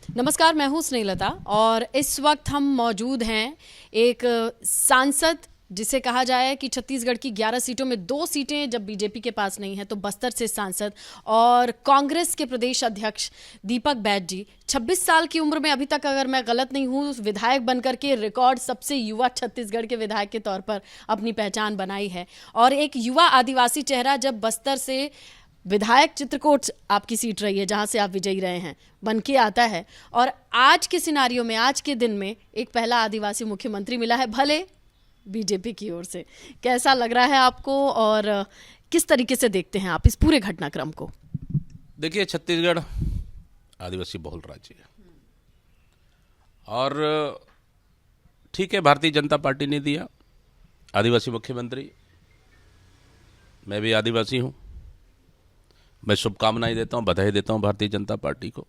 नमस्कार, मैं हूं स्नेहलता और इस वक्त हम मौजूद हैं एक सांसद जिसे कहा जाए कि छत्तीसगढ़ की 11 सीटों में 2 सीटें जब बीजेपी के पास नहीं है तो बस्तर से सांसद और कांग्रेस के प्रदेश अध्यक्ष दीपक बैज जी 26 साल की उम्र में अभी तक, अगर मैं गलत नहीं हूं, विधायक बनकर के रिकॉर्ड सबसे युवा छत्तीसगढ़ के विधायक के तौर पर अपनी पहचान बनाई है। और एक युवा आदिवासी चेहरा जब बस्तर से विधायक चित्रकोट आपकी सीट रही है जहां से आप विजयी रहे हैं, बन के आता है और आज के सिनारियो में, आज के दिन में एक पहला आदिवासी मुख्यमंत्री मिला है, भले बीजेपी की ओर से। कैसा लग रहा है आपको और किस तरीके से देखते हैं आप इस पूरे घटनाक्रम को? देखिए, छत्तीसगढ़ आदिवासी बहुल राज्य है और ठीक है, भारतीय जनता पार्टी ने दिया आदिवासी मुख्यमंत्री। मैं भी आदिवासी हूँ। मैं शुभकामनाएं देता हूँ, बधाई देता हूँ भारतीय जनता पार्टी को।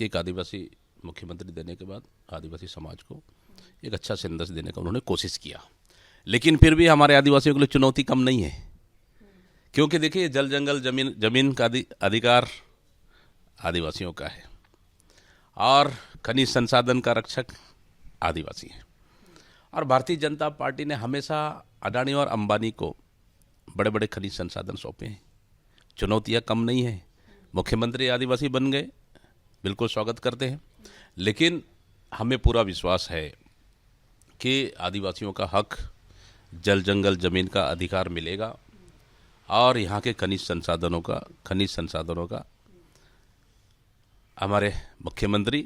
एक आदिवासी मुख्यमंत्री देने के बाद आदिवासी समाज को एक अच्छा संदेश देने का उन्होंने कोशिश किया। लेकिन फिर भी हमारे आदिवासियों के लिए चुनौती कम नहीं है, क्योंकि देखिए, जल जंगल जमीन का अधिकार आदिवासियों का है और खनिज संसाधन का रक्षक आदिवासी है। और भारतीय जनता पार्टी ने हमेशा अडानी और अंबानी को बड़े बड़े खनिज संसाधन सौंपे हैं। चुनौतियाँ कम नहीं है। मुख्यमंत्री आदिवासी बन गए, बिल्कुल स्वागत करते हैं। लेकिन हमें पूरा विश्वास है कि आदिवासियों का हक, जल जंगल जमीन का अधिकार मिलेगा और यहाँ के खनिज संसाधनों का हमारे मुख्यमंत्री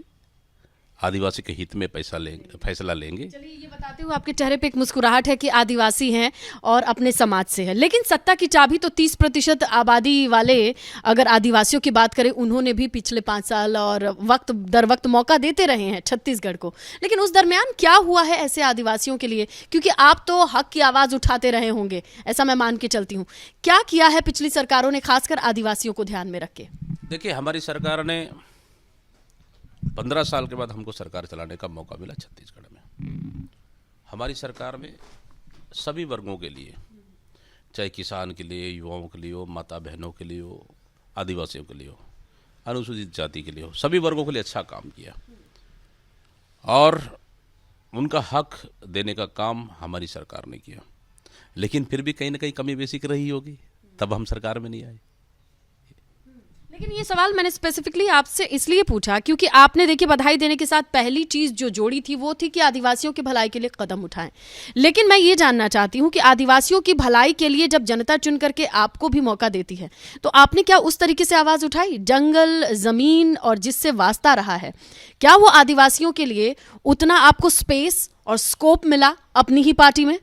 आदिवासी के हित में फैसला लेंगे। चलिए, ये बताते हुए आपके चेहरे पे एक मुस्कुराहट है कि आदिवासी हैं और अपने समाज से है, लेकिन सत्ता की चाबी तो 30% आबादी वाले, अगर आदिवासियों की बात करें, उन्होंने भी पिछले 5 साल और वक्त दर वक्त मौका देते रहे हैं छत्तीसगढ़ को। लेकिन उस दरमियान क्या हुआ है ऐसे आदिवासियों के लिए? क्योंकि आप तो हक की आवाज़ उठाते रहे होंगे, ऐसा मैं मान के चलती हूँ। क्या किया है पिछली सरकारों ने, खासकर आदिवासियों को ध्यान में रख के? देखिए, हमारी सरकार ने 15 साल के बाद हमको सरकार चलाने का मौका मिला छत्तीसगढ़ में। हमारी सरकार में सभी वर्गों के लिए, चाहे किसान के लिए, युवाओं के लिए हो, माता बहनों के लिए हो, आदिवासियों के लिए हो, अनुसूचित जाति के लिए हो, सभी वर्गों के लिए अच्छा काम किया और उनका हक देने का काम हमारी सरकार ने किया। लेकिन फिर भी कहीं ना कहीं कमी बेसी रही होगी, तब हम सरकार में नहीं आए। लेकिन ये सवाल मैंने स्पेसिफिकली आपसे इसलिए पूछा क्योंकि आपने, देखिए, बधाई देने के साथ पहली चीज जो जोड़ी थी वो थी कि आदिवासियों की भलाई के लिए कदम उठाएं। लेकिन मैं ये जानना चाहती हूँ कि आदिवासियों की भलाई के लिए जब जनता चुन करके आपको भी मौका देती है तो आपने क्या उस तरीके से आवाज उठाई? जंगल, जमीन और जिससे वास्ता रहा है, क्या वो आदिवासियों के लिए उतना आपको स्पेस और स्कोप मिला अपनी ही पार्टी में?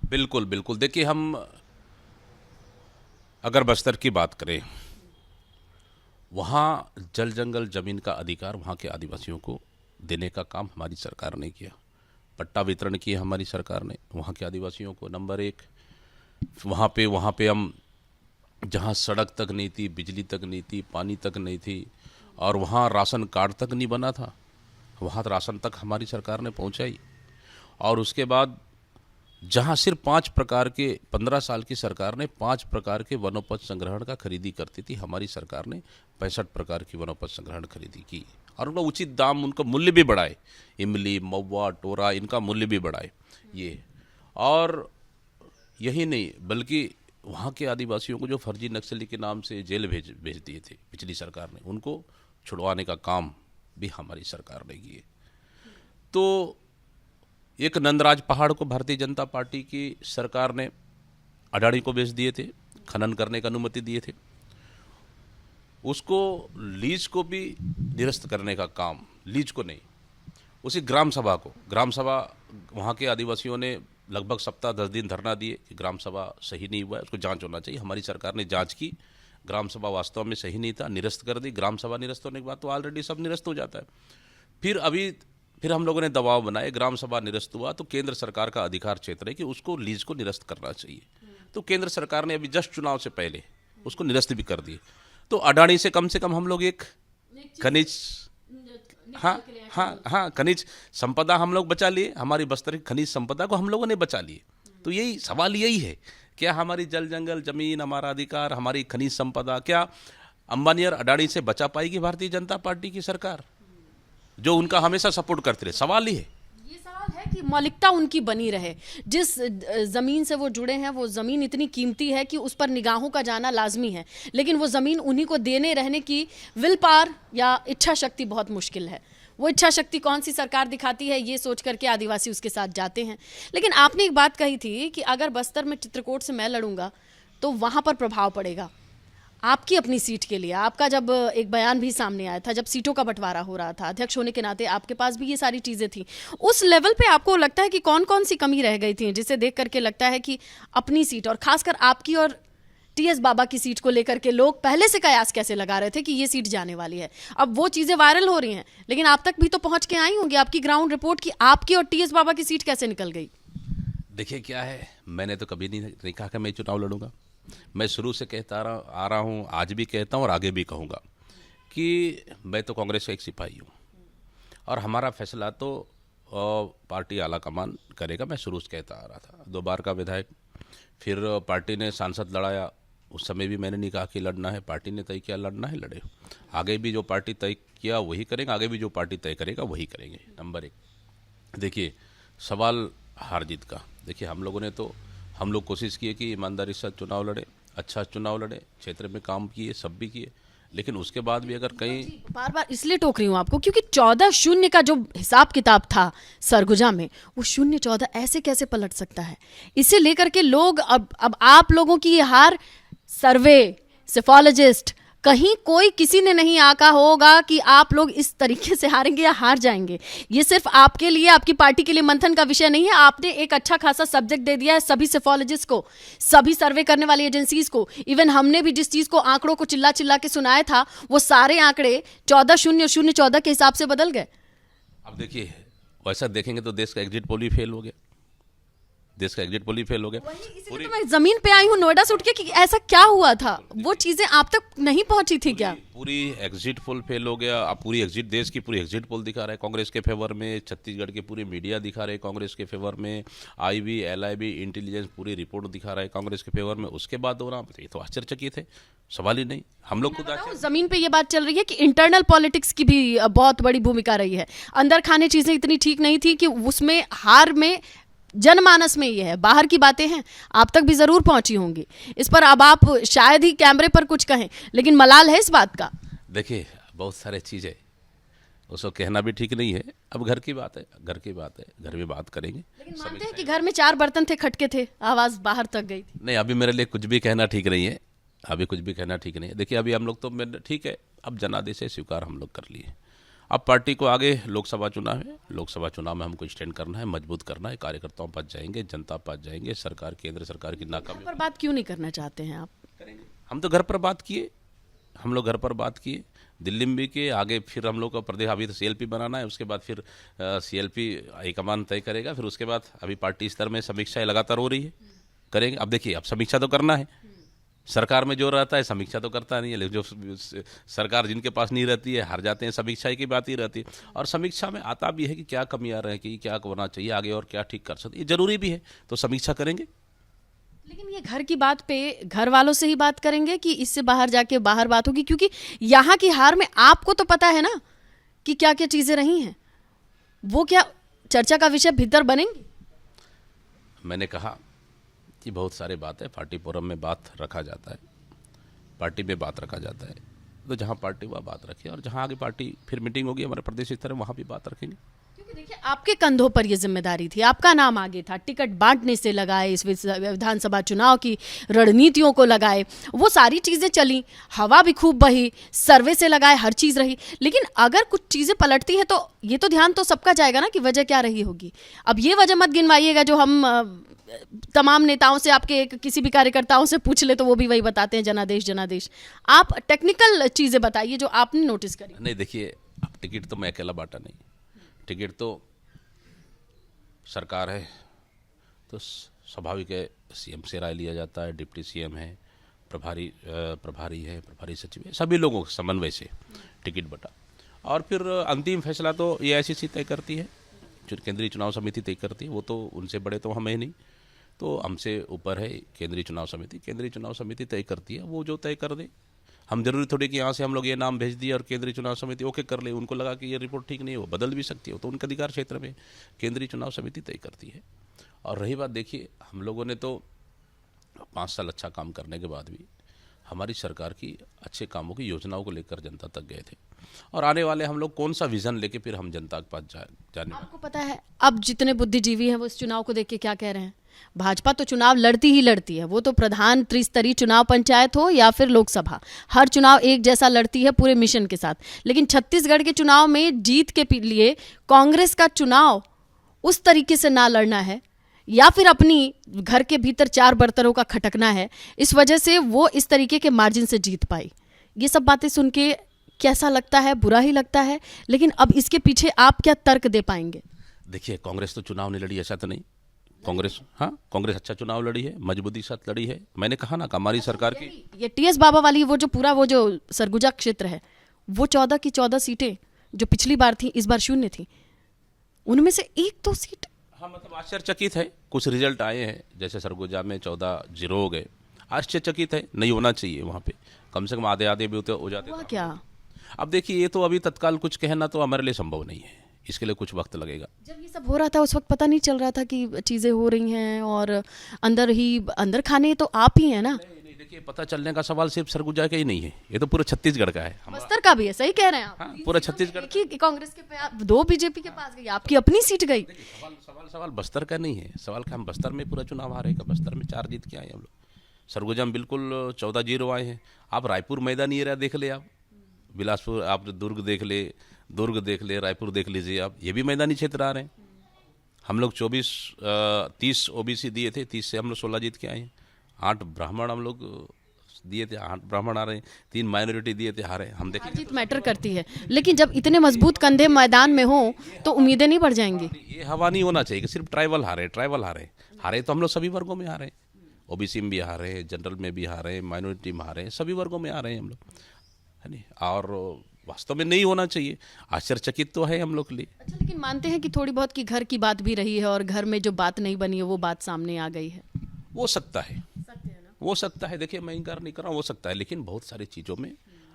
बिल्कुल बिल्कुल। देखिए, हम अगर बस्तर की बात करें, वहाँ जल जंगल जमीन का अधिकार वहाँ के आदिवासियों को देने का काम हमारी सरकार ने किया। पट्टा वितरण किए हमारी सरकार ने वहाँ के आदिवासियों को। नंबर 1, वहाँ पे हम, जहाँ सड़क तक नहीं थी, बिजली तक नहीं थी, पानी तक नहीं थी और वहाँ राशन कार्ड तक नहीं बना था, वहाँ राशन तक हमारी सरकार ने पहुँचाई। और उसके बाद जहाँ सिर्फ 5 प्रकार के, 15 साल की सरकार ने 5 प्रकार के वनोपज संग्रहण का खरीदी करती थी, हमारी सरकार ने 65 प्रकार की वनोपज संग्रहण खरीदी की और उनका उचित दाम, उनका मूल्य भी बढ़ाए। इमली, महुआ, टोरा, इनका मूल्य भी बढ़ाए ये। और यही नहीं, बल्कि वहाँ के आदिवासियों को जो फर्जी नक्सली के नाम से जेल भेज दिए थे पिछली सरकार ने, उनको छुड़वाने का काम भी हमारी सरकार ने किए। तो एक नंदराज पहाड़ को भारतीय जनता पार्टी की सरकार ने अडानी को बेच दिए थे, खनन करने की अनुमति दिए थे। उसको लीज को भी निरस्त करने का काम, लीज को नहीं, उसी ग्राम सभा वहाँ के आदिवासियों ने लगभग सप्ताह 10 दिन धरना दिए कि ग्राम सभा सही नहीं हुआ है, उसको जांच होना चाहिए। हमारी सरकार ने जांच की, ग्राम सभा वास्तव में सही नहीं था, निरस्त कर दी। ग्राम सभा निरस्त होने के बाद तो ऑलरेडी सब निरस्त हो जाता है। फिर हम लोगों ने दबाव बनाए, ग्राम सभा निरस्त हुआ तो केंद्र सरकार का अधिकार क्षेत्र है कि उसको लीज को निरस्त करना चाहिए। तो केंद्र सरकार ने अभी जस्ट चुनाव से पहले उसको निरस्त भी कर दिए। तो अडानी से कम हम लोग एक खनिज, हाँ, खनिज संपदा हम लोग बचा लिए। हमारी बस्तर की खनिज संपदा को हम लोगों ने बचा लिए। तो यही सवाल यही है, क्या हमारी जल जंगल जमीन, हमारा अधिकार, हमारी खनिज संपदा, क्या अंबानी और अडानी से बचा पाएगी भारतीय जनता पार्टी की सरकार? जो उनका हमेशा सपोर्ट करते रहे। सवाल ही है, ये सवाल है कि मौलिकता उनकी बनी रहे। जिस जमीन से वो जुड़े हैं वो जमीन इतनी कीमती है कि उस पर निगाहों का जाना लाजमी है, लेकिन वो जमीन उन्हीं को देने रहने की विल पावर या इच्छा शक्ति बहुत मुश्किल है। वो इच्छा शक्ति कौन सी सरकार दिखाती है ये सोच करके आदिवासी उसके साथ जाते हैं। लेकिन आपने एक बात कही थी कि अगर बस्तर में चित्रकूट से मैं लड़ूंगा तो वहां पर प्रभाव पड़ेगा आपकी अपनी सीट के लिए। आपका जब एक बयान भी सामने आया था, जब सीटों का बंटवारा हो रहा था, अध्यक्ष होने के नाते आपके पास भी ये सारी चीजें थी। उस लेवल पे आपको लगता है कि कौन कौन सी कमी रह गई थी जिसे देख करके लगता है कि अपनी सीट, और खासकर आपकी और टीएस बाबा की सीट को लेकर के लोग पहले से कयास कैसे लगा रहे थे कि ये सीट जाने वाली है। अब वो चीजें वायरल हो रही हैं, लेकिन आप तक भी तो पहुंच के आई होंगी आपकी ग्राउंड रिपोर्ट कि आपकी और टीएस बाबा की सीट कैसे निकल गई। देखिए क्या है, मैंने तो कभी नहीं कहा कि मैं चुनाव लड़ूंगा। मैं शुरू से कहता आ रहा हूँ, आज भी कहता हूँ और आगे भी कहूँगा कि मैं तो कांग्रेस का एक सिपाही हूँ और हमारा फैसला तो पार्टी आलाकमान करेगा। मैं शुरू से कहता आ रहा था, 2 बार का विधायक, फिर पार्टी ने सांसद लड़ाया, उस समय भी मैंने नहीं कहा कि लड़ना है, पार्टी ने तय किया लड़ना है, लड़े। आगे भी जो पार्टी तय किया वही करेंगे, आगे भी जो पार्टी तय करेगा वही करेंगे। नंबर 1, देखिए सवाल हार जीत का, देखिए हम लोग कोशिश किए कि ईमानदारी से चुनाव लड़े, अच्छा चुनाव लड़े, क्षेत्र में काम किए, सब भी किए, लेकिन उसके बाद भी अगर कहीं बार बार इसलिए टोक रही हूँ आपको क्योंकि 14-0 का जो हिसाब किताब था सरगुजा में, वो 0-14 ऐसे कैसे पलट सकता है। इसे लेकर के लोग अब आप लोगों की ये हार, सर्वे सेफोलॉजिस्ट कहीं कोई किसी ने नहीं आका होगा कि आप लोग इस तरीके से हारेंगे या हार जाएंगे। ये सिर्फ आपके लिए, आपकी पार्टी के लिए मंथन का विषय नहीं है। आपने एक अच्छा खासा सब्जेक्ट दे दिया है सभी सेफोलॉजिस्ट को, सभी सर्वे करने वाली एजेंसीज को। इवन हमने भी जिस चीज को आंकड़ों को चिल्ला चिल्ला के सुनाया था, वो सारे आंकड़े 14-0-0-14 के हिसाब से बदल गए। अब देखिए वैसा देखेंगे तो देश का एग्जिट पोल भी फेल हो गया, देश का एग्जिट पोल ही फेल हो गया। इसलिए तो मैं जमीन पे आई हूँ नोएडा से उठ के कि ऐसा क्या हुआ था, वो चीजें आप तक नहीं पहुंची थी क्या? पूरी एग्जिट पोल फेल हो गया। अब पूरी एग्जिट, देश की पूरी एग्जिट पोल दिखा रहा है कांग्रेस के फेवर में, छत्तीसगढ़ के पूरी मीडिया दिखा रहे हैं कांग्रेस के फेवर में, आईबी एलआईबी इंटेलिजेंस पूरी रिपोर्ट दिखा रहा है कांग्रेस के फेवर में। उसके बाद हो रहा, ये तो आश्चर्यचकित है, सवाल ही नहीं। हम लोग खुद जमीन पे ये बात चल रही है कि इंटरनल पॉलिटिक्स की भी बहुत बड़ी भूमिका रही है। अंदर खाने चीजें इतनी ठीक नहीं थी कि उसमें हार में जनमानस में ये है, बाहर की बातें हैं आप तक भी जरूर पहुंची होंगी। इस पर अब आप शायद ही कैमरे पर कुछ कहें, लेकिन मलाल है इस बात का। देखिए बहुत सारे चीज़ें उसको कहना भी ठीक नहीं है। अब घर की बात है, घर की बात है, घर में बात करेंगे। लेकिन मानते हैं कि घर में 4 बर्तन थे, खटके थे, आवाज बाहर तक गई थी। नहीं, अभी मेरे लिए कुछ भी कहना ठीक नहीं है, अभी कुछ भी कहना ठीक नहीं है। देखिए अभी हम लोग तो ठीक है, अब जनादेश से स्वीकार हम लोग कर लिए। अब पार्टी को आगे लोकसभा चुनाव है, लोकसभा चुनाव में हमको स्टैंड करना है, मजबूत करना है, कार्यकर्ताओं पास जाएंगे, जनता पास जाएंगे, सरकार केंद्र सरकार की नाकामी पर बात क्यों नहीं करना चाहते हैं आप? करेंगे। हम तो घर पर बात किए, हम लोग घर पर बात किए, दिल्ली में भी किए, आगे फिर हम लोग का प्रदेश अभी तो सीएलपी बनाना है, उसके बाद फिर सीएलपी हाईकमान तय करेगा, फिर उसके बाद अभी पार्टी स्तर में समीक्षाएं लगातार हो रही है, करेंगे। अब देखिए अब समीक्षा तो करना है, सरकार में जो रहता है समीक्षा तो करता नहीं है, लेकिन जो सरकार जिनके पास नहीं रहती है हार जाते हैं, समीक्षा की बात ही रहती है। और समीक्षा में आता भी है कि क्या कमियां रह गई, क्या होना चाहिए आगे और क्या ठीक कर सकते, ये जरूरी भी है, तो समीक्षा करेंगे। लेकिन ये घर की बात पे घर वालों से ही बात करेंगे कि इससे बाहर जाके बाहर बात होगी? क्योंकि यहाँ की हार में आपको तो पता है ना कि क्या क्या चीजें रही हैं, वो क्या चर्चा का विषय भीतर बनेंगी? मैंने कहा कि बहुत सारे बात है, पार्टी फोरम में बात रखा जाता है, पार्टी में बात रखा जाता है, तो जहाँ पार्टी वहाँ बात रखे, और जहाँ आगे पार्टी फिर मीटिंग होगी हमारे प्रदेश स्तर में वहाँ भी बात रखेंगे। क्योंकि देखिए आपके कंधों पर यह जिम्मेदारी थी, आपका नाम आगे था, टिकट बांटने से लगाए, इस विधानसभा चुनाव की रणनीतियों को लगाए, वो सारी चीजें चली, हवा भी खूब बही, सर्वे से लगाए, हर चीज रही। लेकिन अगर कुछ चीजें पलटती हैं तो ये तो ध्यान तो सबका जाएगा ना कि वजह क्या रही होगी। अब ये वजह मत गिनवाइएगा जो हम तमाम नेताओं से, आपके किसी भी कार्यकर्ताओं से पूछ ले तो वो भी वही बताते हैं, जनादेश जनादेश। आप टेक्निकल चीजें बताइए जो आपने नोटिस करी। नहीं देखिए, अब टिकट तो मैं अकेला बांटा नहीं, टिकट तो सरकार है, तो स्वाभाविक है सीएम से राय लिया जाता है, डिप्टी सीएम है, प्रभारी है, प्रभारी सचिव है, सभी लोगों के समन्वय से टिकट बटा। और फिर अंतिम फैसला तो एआईसीसी तय करती है, जो केंद्रीय चुनाव समिति तय करती है, वो तो उनसे बड़े तो हमें नहीं, तो हमसे ऊपर है केंद्रीय चुनाव समिति। केंद्रीय चुनाव समिति तय करती है, वो जो तय कर दे हम जरूरी थोड़ी कि यहाँ से हम लोग ये नाम भेज दिए और केंद्रीय चुनाव समिति ओके कर ले, उनको लगा कि ये रिपोर्ट ठीक नहीं हो, बदल भी सकती हो, तो उनके अधिकार क्षेत्र में केंद्रीय चुनाव समिति तय करती है। और रही बात, देखिए हम लोगों ने तो 5 साल अच्छा काम करने के बाद भी हमारी सरकार की अच्छे कामों की योजनाओं को लेकर जनता तक गए थे, और आने वाले हम लोग कौन सा विजन लेके फिर हम जनता के पास जाने। आपको पता है अब जितने बुद्धिजीवी हैं वो इस चुनाव को देख के क्या कह रहे हैं? भाजपा तो चुनाव लड़ती ही लड़ती है, वो तो प्रधान त्रिस्तरीय चुनाव पंचायत हो या फिर लोकसभा, हर चुनाव एक जैसा लड़ती है पूरे मिशन के साथ। लेकिन छत्तीसगढ़ के चुनाव में जीत के लिए कांग्रेस का चुनाव उस तरीके से ना लड़ना है या फिर अपनी घर के भीतर 4 बर्तनों का खटकना है, इस वजह से वो इस तरीके के मार्जिन से जीत पाई। ये सब बातें सुन के कैसा लगता है? बुरा ही लगता है। लेकिन अब इसके पीछे आप क्या तर्क दे पाएंगे? देखिए कांग्रेस तो चुनाव नहीं लड़ी, ऐसा तो नहीं। कांग्रेस, हाँ कांग्रेस अच्छा चुनाव लड़ी है, मजबूती के साथ लड़ी है। मैंने कहा ना हमारी सरकार की ये टीएस बाबा वाली वो जो सरगुजा क्षेत्र है, वो 14 की 14 सीटें जो पिछली बार थी इस बार 0 थी, उनमें से 1-2 सीट। हाँ मतलब आश्चर्यचकित है, कुछ रिजल्ट आए हैं जैसे सरगुजा में 14-0 हो गए, आश्चर्यचकित है, नहीं होना चाहिए वहाँ पे, कम से कम आधे भी हो जाते। हुआ क्या? अब देखिए ये तो अभी तत्काल कुछ कहना तो हमारे लिए संभव नहीं है, इसके लिए कुछ वक्त लगेगा। जब ये सब हो रहा था उस वक्त पता नहीं चल रहा था कि चीजें हो रही हैं और अंदर खाने तो आप ही हैं ना? नहीं, देखिए पता चलने का सवाल सिर्फ सरगुजा का ही नहीं है, ये तो पूरे छत्तीसगढ़ का है। बस्तर का भी है, सही कह रहे हैं आप। हाँ, पूरा छत्तीसगढ़ कि कांग्रेस के 2 बीजेपी के पास गई, आपकी अपनी सीट गई। सवाल बस्तर का नहीं है, सवाल का हम बस्तर में पूरा चुनाव हारे का, बस्तर में 4 जीत के आए हम लोग, सरगुजा में बिल्कुल 14-0 आए हैं। आप रायपुर मैदानी एरिया देख ले, आप बिलासपुर, आप दुर्ग देख ले, रायपुर देख लीजिए आप, ये भी मैदानी क्षेत्र आ रहे हैं। हम लोग 30 ओबीसी दिए थे, 30 से हम लोग 16 जीत के आए हैं। 8 ब्राह्मण हम लोग दिए थे, 8 ब्राह्मण आ रहे हैं, 3 माइनॉरिटी दिए थे, हारे। हम देखें जीत मैटर करती है, लेकिन जब इतने मजबूत कंधे मैदान में हो तो उम्मीदें नहीं बढ़ जाएंगी। ये हवा नहीं होना चाहिए कि सिर्फ ट्राइबल हारे तो हम लोग सभी वर्गों में हारे, ओबीसी में भी हारे, जनरल में भी हारे, माइनॉरिटी में हारे, सभी वर्गों में आ रहे हैं हम लोग, है नहीं। और वास्तव में नहीं होना चाहिए, आश्चर्यचकित तो है हम लोग के लिए। अच्छा, लेकिन मानते हैं कि थोड़ी बहुत की घर की बात भी रही है और घर में जो बात नहीं बनी है वो बात सामने आ गई है? वो सकता है, देखिए मैं इनकार नहीं कर रहा हूँ, हो सकता है, लेकिन बहुत सारी चीज़ों में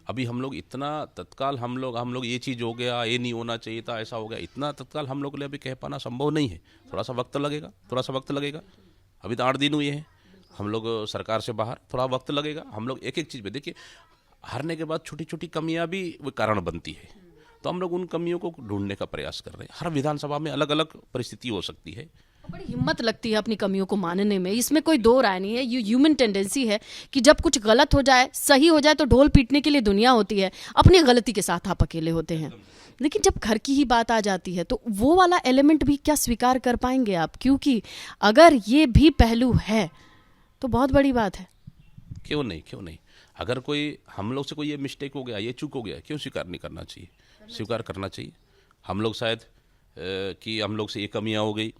अभी हम लोग इतना तत्काल हम लोग ये चीज़ हो गया, ये नहीं होना चाहिए था, ऐसा हो गया, इतना तत्काल हम लोग के लिए अभी कह पाना संभव नहीं है। थोड़ा सा वक्त लगेगा। अभी तो 8 दिन हुए हैं हम लोग सरकार से बाहर, थोड़ा वक्त लगेगा। हम लोग एक चीज़ पे देखिए, हारने के बाद छोटी छोटी कमियां भी वो कारण बनती है, तो हम लोग उन कमियों को ढूंढने का प्रयास कर रहे हैं। हर विधानसभा में अलग अलग परिस्थिति हो सकती है। बड़ी हिम्मत लगती है अपनी कमियों को मानने में, इसमें कोई दो राय नहीं है। ये ह्यूमन टेंडेंसी है कि जब कुछ गलत हो जाए, सही हो जाए तो ढोल पीटने के लिए दुनिया होती है, अपनी गलती के साथ आप अकेले होते हैं। लेकिन जब घर की ही बात आ जाती है तो वो वाला एलिमेंट भी क्या स्वीकार कर पाएंगे आप? क्योंकि अगर ये भी पहलू है तो बहुत बड़ी बात है। क्यों नहीं, अगर कोई हम लोग से कोई ये मिस्टेक हो गया, ये चूक हो गया, क्यों स्वीकार नहीं करना चाहिए? स्वीकार करना चाहिए। हम लोग शायद कि हम लोग से ये कमियां हो गई,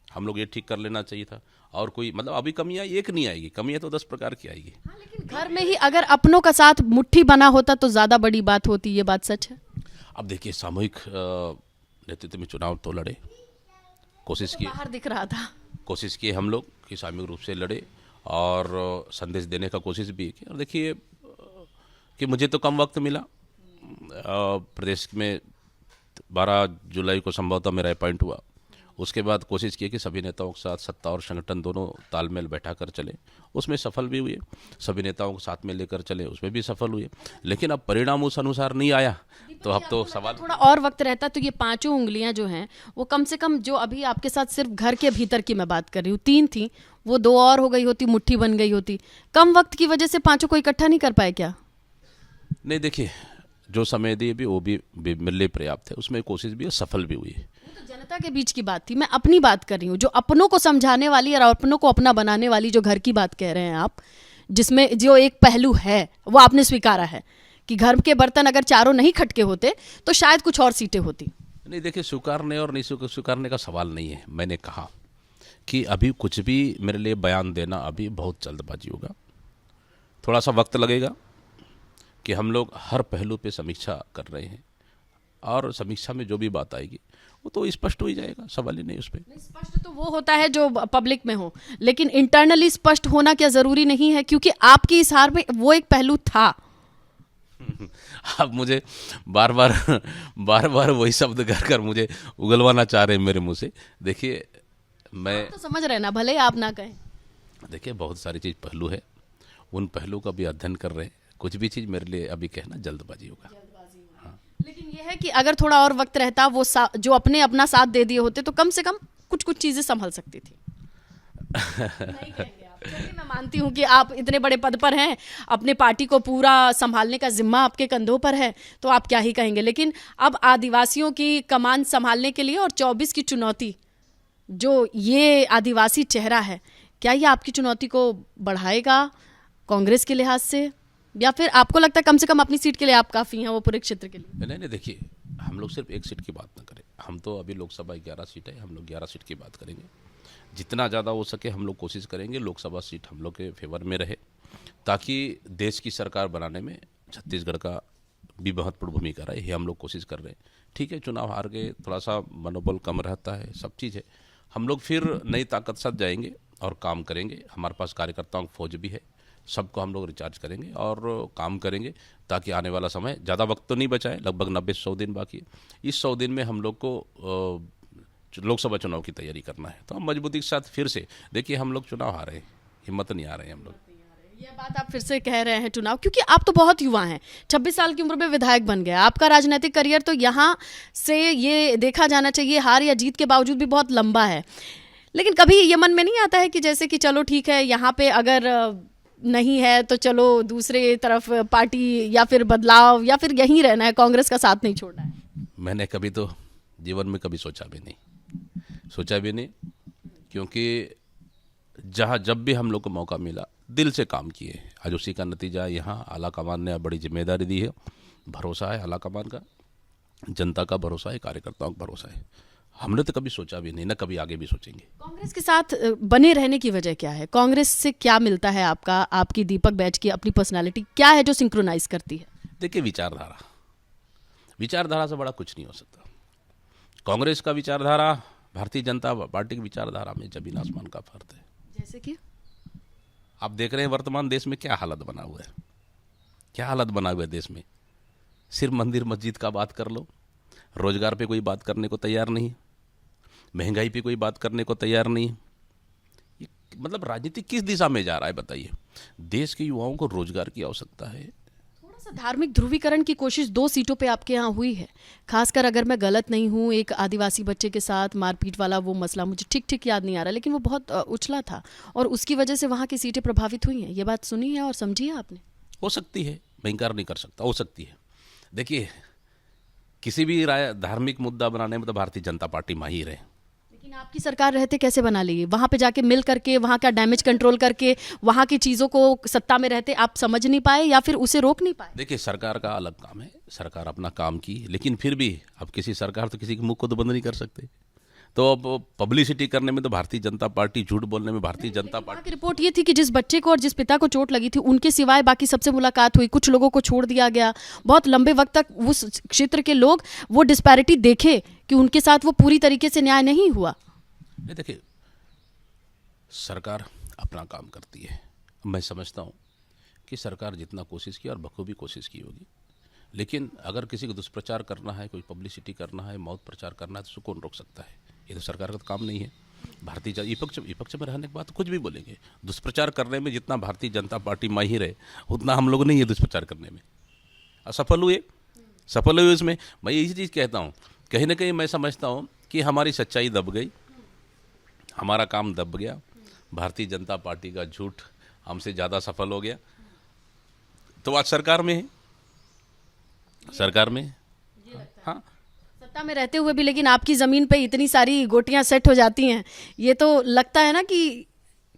हम लोग ये ठीक कर लेना चाहिए था। और कोई मतलब अभी कमियां एक नहीं आएगी, कमियां तो 10 प्रकार की आएगी। हाँ, लेकिन घर में ही अगर अपनों का साथ मुट्ठी बना होता तो ज़्यादा बड़ी बात होती। ये बात सच है। अब देखिए सामूहिक नेतृत्व में चुनाव तो लड़े, कोशिश की, बाहर दिख रहा था, कोशिश की हम लोग कि सामूहिक रूप से लड़े और संदेश देने का कोशिश भी की। और देखिए कि मुझे तो कम वक्त मिला, प्रदेश में 12 जुलाई को संभवतः मेरा अपॉइंट हुआ। उसके बाद कोशिश की कि सभी नेताओं के साथ सत्ता और संगठन दोनों तालमेल बैठा कर चले, उसमें सफल भी हुए। सभी नेताओं को साथ में लेकर चले, उसमें भी सफल हुए। लेकिन अब परिणाम उस अनुसार नहीं आया, तो अब तो सवाल थोड़ा और वक्त रहता तो ये 5 उंगलियां जो हैं वो कम से कम, जो अभी आपके साथ सिर्फ घर के भीतर की मैं बात कर रही हूँ, 3 थी, वो 2 और हो गई होती, मुट्ठी बन गई होती। कम वक्त की वजह से 5 को इकट्ठा नहीं कर पाए क्या? नहीं, देखिए जो समय दिए भी वो भी मिलने पर्याप्त है, उसमें कोशिश भी है, सफल भी हुई है। तो जनता के बीच की बात थी, मैं अपनी बात कर रही हूँ, जो अपनों को समझाने वाली और अपनों को अपना बनाने वाली जो घर की बात कह रहे हैं आप, जिसमें जो एक पहलू है वो आपने स्वीकारा है कि घर के बर्तन अगर चारों नहीं खटके होते तो शायद कुछ और सीटें होती। नहीं, देखिए स्वीकारने और नहीं स्वीकारने का सवाल नहीं है। मैंने कहा कि अभी कुछ भी मेरे लिए बयान देना अभी बहुत जल्दबाजी होगा, थोड़ा सा वक्त लगेगा कि हम लोग हर पहलू पे समीक्षा कर रहे हैं और समीक्षा में जो भी बात आएगी वो तो स्पष्ट हो ही जाएगा, सवाल ही नहीं उस पर। स्पष्ट तो वो होता है जो पब्लिक में हो, लेकिन इंटरनली स्पष्ट होना क्या जरूरी नहीं है? क्योंकि आपकी इस हार में वो एक पहलू था आप मुझे बार बार वही शब्द कर मुझे उगलवाना चाह रहे हैं मेरे मुंह से। देखिए मैं तो समझ रहे हैं ना, भले ही आप ना कहें। देखिए बहुत सारी चीज़ पहलू है, उन पहलू का भी अध्ययन कर रहे हैं। कुछ भी चीज़ मेरे लिए अभी कहना जल्दबाजी होगा। लेकिन ये है कि अगर थोड़ा और वक्त रहता, वो जो अपना साथ दे दिए होते तो कम से कम कुछ चीजें संभल सकती थी। नहीं कहेंगे आप। चलिए, मैं मानती हूँ कि आप इतने बड़े पद पर हैं, अपने पार्टी को पूरा संभालने का जिम्मा आपके कंधों पर है, तो आप क्या ही कहेंगे। लेकिन अब आदिवासियों की कमान संभालने के लिए और 24 की चुनौती, जो ये आदिवासी चेहरा है, क्या ये आपकी चुनौती को बढ़ाएगा कांग्रेस के लिहाज से, या फिर आपको लगता है कम से कम अपनी सीट के लिए आप काफ़ी हैं, वो पूरे क्षेत्र के लिए? नहीं, देखिए हम लोग सिर्फ एक सीट की बात ना करें। हम तो अभी लोकसभा 11 सीट है, हम लोग 11 सीट की बात करेंगे। जितना ज़्यादा हो सके हम लोग कोशिश करेंगे लोकसभा सीट हम लोग के फेवर में रहे, ताकि देश की सरकार बनाने में छत्तीसगढ़ का भी महत्वपूर्ण भूमिका रहे। ये हम लोग कोशिश कर रहे हैं। ठीक है, चुनाव हार गए, थोड़ा सा मनोबल कम रहता है, सब चीज़ है। हम लोग फिर नई ताकत साथ जाएंगे और काम करेंगे। हमारे पास कार्यकर्ताओं की फौज भी है, सबको हम लोग रिचार्ज करेंगे और काम करेंगे, ताकि आने वाला समय, ज़्यादा वक्त तो नहीं बचा है, लगभग 90-100 दिन बाकी है। इस 100 दिन में हम लोग को लोकसभा चुनाव की तैयारी करना है। तो हम मजबूती के साथ फिर से, देखिए हम लोग चुनाव हारे, हिम्मत नहीं आ रहे हैं हम लोग। ये बात आप फिर से कह रहे हैं चुनाव, क्योंकि आप तो बहुत युवा हैं, 26 साल की उम्र में विधायक बन गए। आपका राजनीतिक करियर तो यहाँ से ये देखा जाना चाहिए हार या जीत के बावजूद भी बहुत लंबा है। लेकिन कभी ये मन में नहीं आता है कि जैसे कि चलो ठीक है, यहाँ पे अगर नहीं है तो चलो दूसरे तरफ पार्टी, या फिर बदलाव, या फिर यहीं रहना है, कांग्रेस का साथ नहीं छोड़ना है? मैंने कभी तो जीवन में कभी सोचा भी नहीं, क्योंकि जहाँ जब भी हम लोग को मौका मिला दिल से काम किए। आज उसी का नतीजा यहाँ आला कमान ने बड़ी जिम्मेदारी दी है। भरोसा है आला कमान का, जनता का भरोसा है, कार्यकर्ताओं का भरोसा है। हमने तो कभी सोचा भी नहीं, ना कभी आगे भी सोचेंगे। कांग्रेस के साथ बने रहने की वजह क्या है? कांग्रेस से क्या मिलता है आपका, आपकी दीपक बैच की अपनी पर्सनालिटी क्या है जो सिंक्रोनाइज करती है? देखिए विचारधारा से बड़ा कुछ नहीं हो सकता। कांग्रेस का विचारधारा भारतीय जनता पार्टी की विचारधारा में जमीन आसमान का फर्क है। जैसे कि आप देख रहे हैं वर्तमान देश में क्या हालत बना हुआ है देश में। सिर्फ मंदिर मस्जिद का बात कर लो, रोजगार पे कोई बात करने को तैयार नहीं, महंगाई पे कोई बात करने को तैयार नहीं। ये मतलब राजनीति किस दिशा में जा रहा है बताइए। देश के युवाओं को रोजगार की आवश्यकता है। थोड़ा सा धार्मिक ध्रुवीकरण की कोशिश 2 सीटों पे आपके यहाँ हुई है, खासकर अगर मैं गलत नहीं हूँ, एक आदिवासी बच्चे के साथ मारपीट वाला वो मसला, मुझे ठीक याद नहीं आ रहा, लेकिन वो बहुत उछला था और उसकी वजह से वहाँ की सीटें प्रभावित हुई हैं। ये बात सुनी है और समझी है आपने? हो सकती है, मैं इंकार नहीं कर सकता, हो सकती है। देखिए किसी भी धार्मिक मुद्दा बनाने में तो भारतीय जनता पार्टी माहिर है। लेकिन आपकी सरकार रहते कैसे बना ली? वहाँ पे जाके मिल करके, वहाँ का डैमेज कंट्रोल करके, वहाँ की चीज़ों को सत्ता में रहते आप समझ नहीं पाए या फिर उसे रोक नहीं पाए? देखिए सरकार का अलग काम है, सरकार अपना काम की, लेकिन फिर भी अब किसी सरकार तो किसी के मुख को तो बंद नहीं कर सकते। तो अब पब्लिसिटी करने में तो भारतीय जनता पार्टी, झूठ बोलने में भारतीय जनता पार्टी। की रिपोर्ट ये थी कि जिस बच्चे को और जिस पिता को चोट लगी थी उनके सिवाय बाकी सबसे मुलाकात हुई, कुछ लोगों को छोड़ दिया गया। बहुत लंबे वक्त तक उस क्षेत्र के लोग वो डिस्पैरिटी देखे कि उनके साथ वो पूरी तरीके से न्याय नहीं हुआ। नहीं देखिए सरकार अपना काम करती है। मैं समझता हूँ कि सरकार जितना कोशिश की और बखूबी कोशिश की होगी, लेकिन अगर किसी को दुष्प्रचार करना है, कोई पब्लिसिटी करना है, मौत प्रचार करना है, तो उसको कौन रोक सकता है? ये तो सरकार का काम नहीं है। भारतीय विपक्ष में रहने के बाद कुछ भी बोलेंगे। दुष्प्रचार करने में जितना भारतीय जनता पार्टी माहिर है, उतना हम लोग नहीं है दुष्प्रचार करने में। सफल हुए इसमें। मैं यही चीज़ कहता हूँ, कहीं ना कहीं मैं समझता हूँ कि हमारी सच्चाई दब गई, हमारा काम दब गया, भारतीय जनता पार्टी का झूठ हमसे ज़्यादा सफल हो गया, तो आज सरकार में है। हाँ, सत्ता में रहते हुए भी लेकिन आपकी ज़मीन पे इतनी सारी गोटियां सेट हो जाती हैं। ये तो लगता है ना कि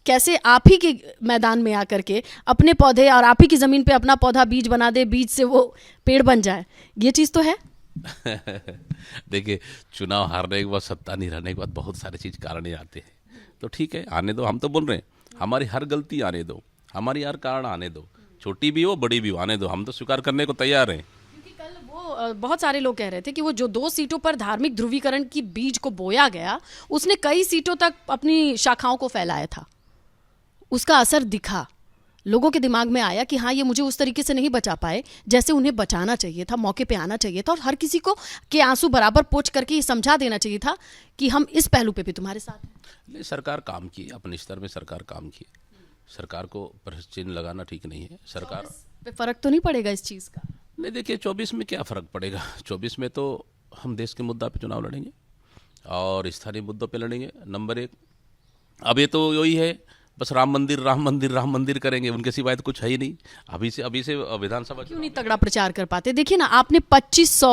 कैसे आप ही के मैदान में आकर के अपने पौधे और आप ही की ज़मीन पे अपना पौधा बीज बना दे, बीज से वो पेड़ बन जाए। ये चीज़ तो है। देखिए चुनाव हारने के बाद, सत्ता नहीं रहने के बाद बहुत सारी चीज़ कारण आते हैं। तो ठीक है, आने दो। हम तो बोल रहे हैं हमारी हर गलती आने दो, हमारी हर कारण आने दो, छोटी भी हो बड़ी भी हो, आने दो। हम तो स्वीकार करने को तैयार हैं। बहुत सारे लोग कह रहे थे कि वो जो 2 सीटों पर धार्मिक ध्रुवीकरण की बीज को बोया गया, उसने कई सीटों तक अपनी शाखाओं को फैलाया था, उसका असर दिखा। लोगों के दिमाग में आया कि हाँ ये मुझे उस तरीके से नहीं बचा पाए जैसे उन्हें बचाना चाहिए था, मौके पे आना चाहिए था और हर किसी को के आंसू बराबर पोंछ करके ये समझा देना चाहिए था कि हम इस पहलू पे भी तुम्हारे साथ हैं। नहीं, सरकार काम की, अपने स्तर में सरकार काम की। सरकार को प्रश्न चिन्ह लगाना ठीक नहीं है। सरकार पे फर्क तो नहीं पड़ेगा इस चीज़ का? नहीं, देखिए 24 में क्या फ़र्क पड़ेगा। 24 में तो हम देश के मुद्दा पे चुनाव लड़ेंगे और स्थानीय मुद्दों पे लड़ेंगे। नंबर एक, अब ये तो वही है, बस राम मंदिर राम मंदिर राम मंदिर करेंगे, उनके सिवाय तो कुछ है ही नहीं। अभी से विधानसभा क्यों नहीं तगड़ा प्रचार कर पाते? देखिए ना, आपने 2500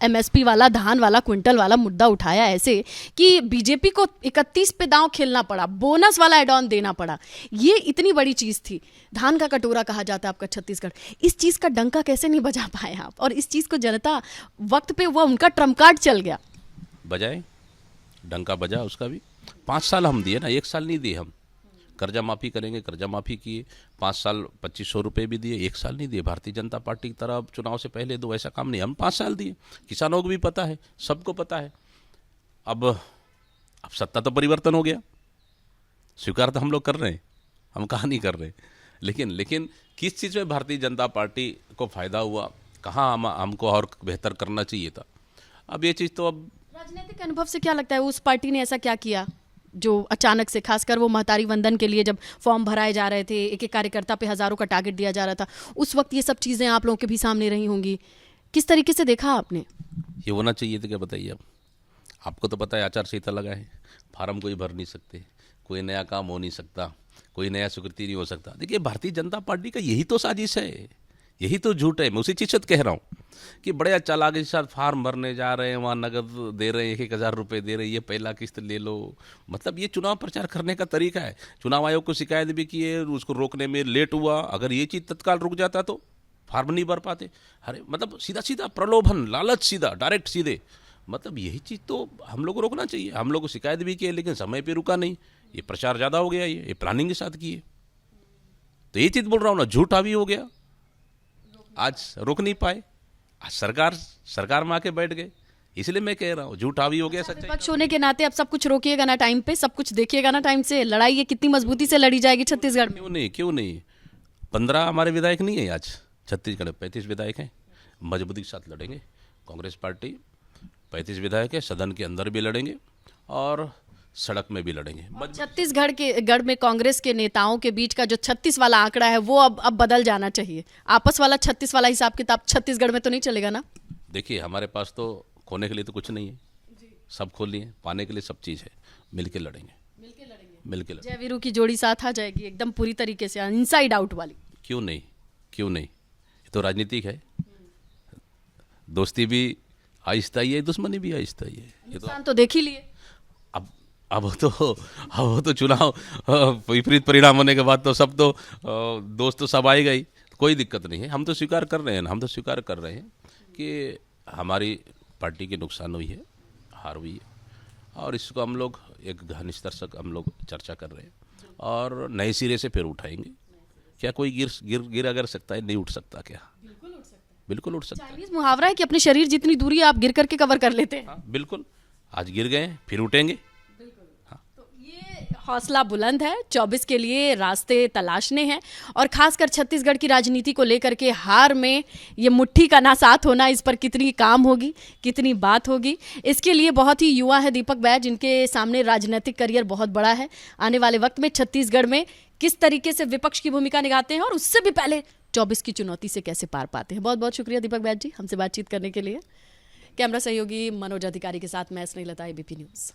एमएसपी वाला, धान वाला, क्विंटल वाला मुद्दा उठाया ऐसे कि बीजेपी को 31 पे दांव खेलना पड़ा, बोनस वाला एड ऑन देना पड़ा। ये इतनी बड़ी चीज़ थी। धान का कटोरा कहा जाता है आपका छत्तीसगढ़। इस चीज़ का डंका कैसे नहीं बजा पाए आप? और इस चीज़ को जनता वक्त पे, वो उनका ट्रम्प कार्ड चल गया। बजाए, डंका बजा उसका भी। 5 साल हम दिए ना, 1 साल नहीं दिए हम। कर्जा माफ़ी करेंगे, कर्जा माफ़ी किए, 5 साल 2500 रुपये भी दिए, 1 साल नहीं दिए। भारतीय जनता पार्टी की तरह चुनाव से पहले दो, ऐसा काम नहीं, हम 5 साल दिए। किसानों को भी पता है, सबको पता है। अब सत्ता तो परिवर्तन हो गया, स्वीकार तो हम लोग कर रहे हैं, हम कहा नहीं कर रहे। लेकिन किस चीज़ में भारतीय जनता पार्टी को फ़ायदा हुआ, कहाँ हमको और बेहतर करना चाहिए था, अब ये चीज़ तो अब राजनीतिक अनुभव से क्या लगता है उस पार्टी ने ऐसा क्या किया जो अचानक से, खासकर वो महतारी वंदन के लिए जब फॉर्म भराए जा रहे थे, एक एक कार्यकर्ता पे हज़ारों का टारगेट दिया जा रहा था, उस वक्त ये सब चीज़ें आप लोगों के भी सामने रही होंगी, किस तरीके से देखा आपने? ये होना चाहिए था क्या, बताइए अब। आपको तो पता है आचार संहिता लगा है, फार्म कोई भर नहीं सकते, कोई नया काम हो नहीं सकता, कोई नया स्वीकृति नहीं हो सकता। देखिए भारतीय जनता पार्टी का यही तो साजिश है, यही तो झूठ है। मैं उसी चीज़ से कह रहा हूँ कि बड़े चालाकी के साथ फार्म भरने जा रहे हैं, वहाँ नगद दे रहे हैं, 1,000 रुपये दे रहे हैं, ये पहला किस्त ले लो। मतलब ये चुनाव प्रचार करने का तरीका है। चुनाव आयोग को शिकायत भी की है, उसको रोकने में लेट हुआ। अगर ये चीज़ तत्काल रुक जाता तो फार्म नहीं भर पाते। अरे मतलब सीधा सीधा प्रलोभन, लालच, सीधा डायरेक्ट सीधे। मतलब यही चीज़ तो हम लोग को रोकना चाहिए। हम लोग को शिकायत भी की है, लेकिन समय पे रुका नहीं। ये प्रचार ज़्यादा हो गया, ये प्लानिंग के साथ किए। तो ये चीज़ बोल रहा हूँ ना, झूठ हावी हो गया, आज रोक नहीं पाए। आज सरकार में आके बैठ गए, इसलिए मैं कह रहा हूँ झूठ हावी हो गया। सच्चाई विपक्ष होने के नाते अब सब कुछ रोकिएगा ना टाइम पे, सब कुछ देखिएगा ना टाइम से। लड़ाई ये कितनी मजबूती से लड़ी जाएगी छत्तीसगढ़ में? क्यों नहीं 15 हमारे विधायक नहीं है आज छत्तीसगढ़ में, 35 विधायक हैं। मजबूती के साथ लड़ेंगे। कांग्रेस पार्टी 35 विधायक है, सदन के अंदर भी लड़ेंगे और सड़क में भी लड़ेंगे। छत्तीसगढ़ में कांग्रेस के नेताओं के बीच का जो 36 वाला आंकड़ा है वो अब बदल जाना चाहिए। आपस वाला 36 वाला हिसाब किताब छत्तीसगढ़ में तो नहीं चलेगा ना? देखिए हमारे पास तो खोने के लिए तो कुछ नहीं है, सब खोल लिए, पाने के लिए सब चीज़ है। मिलके लड़ेंगे। जय वीरू की जोड़ी साथ आ जाएगी एकदम पूरी तरीके से, इनसाइड आउट वाली। क्यों नहीं, ये तो राजनीतिक है। दोस्ती भी आहिस्ता ही है, दुश्मनी भी आहिस्ता ही है। ये तो देख ही लिए। अब वो तो चुनाव विपरीत परिणाम होने के बाद तो सब तो दोस्त तो सब आएगा ही, कोई दिक्कत नहीं है। हम तो स्वीकार कर रहे हैं कि हमारी पार्टी की नुकसान हुई है, हार हुई है, और इसको हम लोग एक गहन स्तर से हम लोग चर्चा कर रहे हैं और नए सिरे से फिर उठाएंगे। क्या कोई गिर अगर सकता है? नहीं उठ सकता क्या? बिल्कुल उठ सकता है। चाइनीज मुहावरा है कि अपने शरीर जितनी दूरी आप गिर करके कवर कर लेते हैं। हाँ बिल्कुल, आज गिर गए फिर उठेंगे। हौसला बुलंद है, 24 के लिए रास्ते तलाशने हैं और खासकर छत्तीसगढ़ की राजनीति को लेकर के हार में ये मुट्ठी का ना साथ होना, इस पर कितनी काम होगी, कितनी बात होगी, इसके लिए बहुत ही युवा है दीपक बैज, जिनके सामने राजनीतिक करियर बहुत बड़ा है। आने वाले वक्त में छत्तीसगढ़ में किस तरीके से विपक्ष की भूमिका निभाते हैं और उससे भी पहले 24 की चुनौती से कैसे पार पाते हैं। बहुत बहुत शुक्रिया दीपक बैज जी हमसे बातचीत करने के लिए। कैमरा सहयोगी मनोज अधिकारी के साथ मैं स्नेहलता, एबीपी न्यूज़।